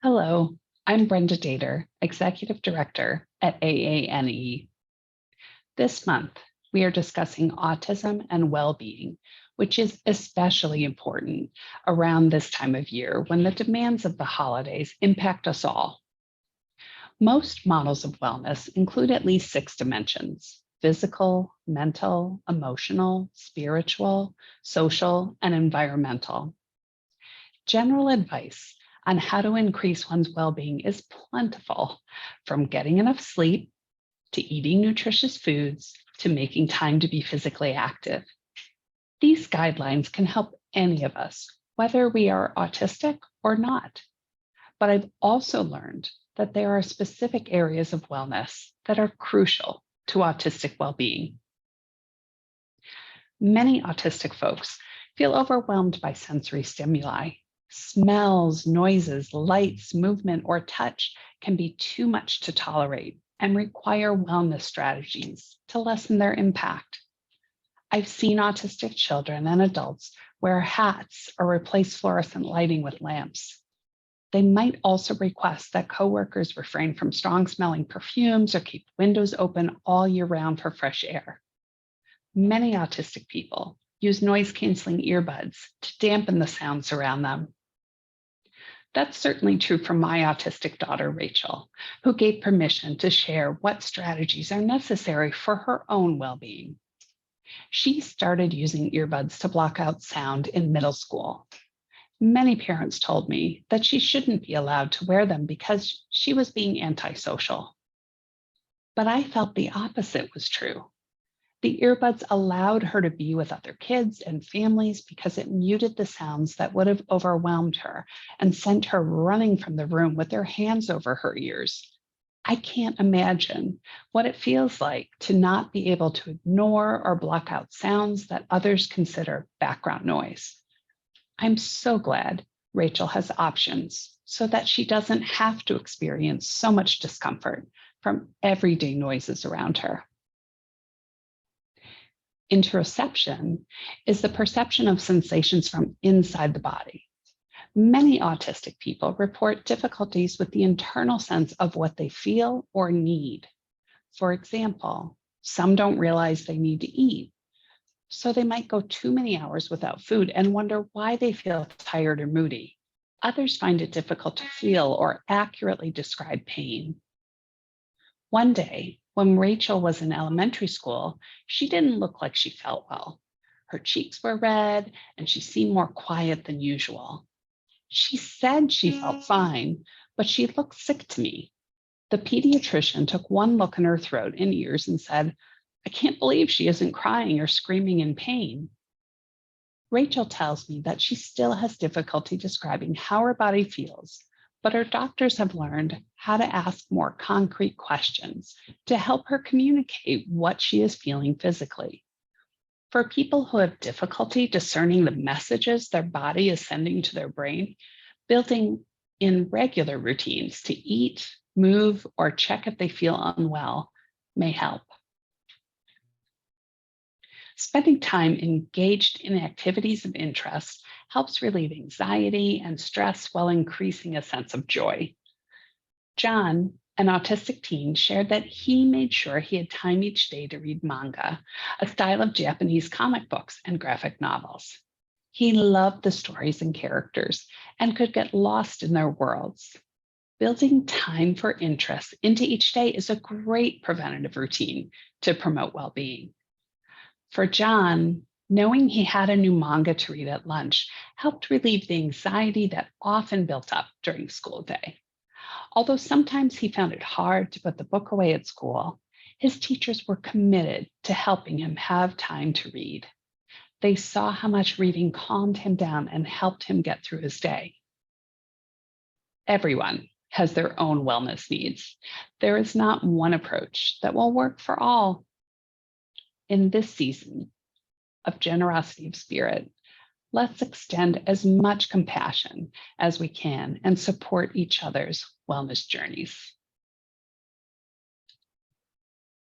Hello, I'm Brenda Dater, Executive Director at AANE. This month, we are discussing autism and well-being, which is especially important around this time of year when the demands of the holidays impact us all. Most models of wellness include at least 6 dimensions: physical, mental, emotional, spiritual, social, and environmental. General advice on how to increase one's well-being is plentiful, from getting enough sleep, to eating nutritious foods, to making time to be physically active. These guidelines can help any of us, whether we are autistic or not. But I've also learned that there are specific areas of wellness that are crucial to autistic well-being. Many autistic folks feel overwhelmed by sensory stimuli. Smells, noises, lights, movement, or touch can be too much to tolerate and require wellness strategies to lessen their impact. I've seen autistic children and adults wear hats or replace fluorescent lighting with lamps. They might also request that coworkers refrain from strong-smelling perfumes or keep windows open all year round for fresh air. Many autistic people use noise-canceling earbuds to dampen the sounds around them. That's certainly true for my autistic daughter, Rachel, who gave permission to share what strategies are necessary for her own well-being. She started using earbuds to block out sound in middle school. Many parents told me that she shouldn't be allowed to wear them because she was being antisocial. But I felt the opposite was true. The earbuds allowed her to be with other kids and families because it muted the sounds that would have overwhelmed her and sent her running from the room with her hands over her ears. I can't imagine what it feels like to not be able to ignore or block out sounds that others consider background noise. I'm so glad Rachel has options so that she doesn't have to experience so much discomfort from everyday noises around her. Interoception is the perception of sensations from inside the body. Many autistic people report difficulties with the internal sense of what they feel or need. For example, some don't realize they need to eat, so they might go too many hours without food and wonder why they feel tired or moody. Others find it difficult to feel or accurately describe pain. One day, when Rachel was in elementary school, she didn't look like she felt well. Her cheeks were red and she seemed more quiet than usual. She said she felt fine, but she looked sick to me. The pediatrician took one look in her throat and ears and said, "I can't believe she isn't crying or screaming in pain." Rachel tells me that she still has difficulty describing how her body feels, but her doctors have learned how to ask more concrete questions to help her communicate what she is feeling physically. For people who have difficulty discerning the messages their body is sending to their brain, building in regular routines to eat, move, or check if they feel unwell may help. Spending time engaged in activities of interest helps relieve anxiety and stress while increasing a sense of joy. John, an autistic teen, shared that he made sure he had time each day to read manga, a style of Japanese comic books and graphic novels. He loved the stories and characters and could get lost in their worlds. Building time for interest into each day is a great preventative routine to promote well-being. For John, knowing he had a new manga to read at lunch helped relieve the anxiety that often built up during school day. Although sometimes he found it hard to put the book away at school, his teachers were committed to helping him have time to read. They saw how much reading calmed him down and helped him get through his day. Everyone has their own wellness needs. There is not one approach that will work for all. In this season of generosity of spirit, let's extend as much compassion as we can and support each other's wellness journeys.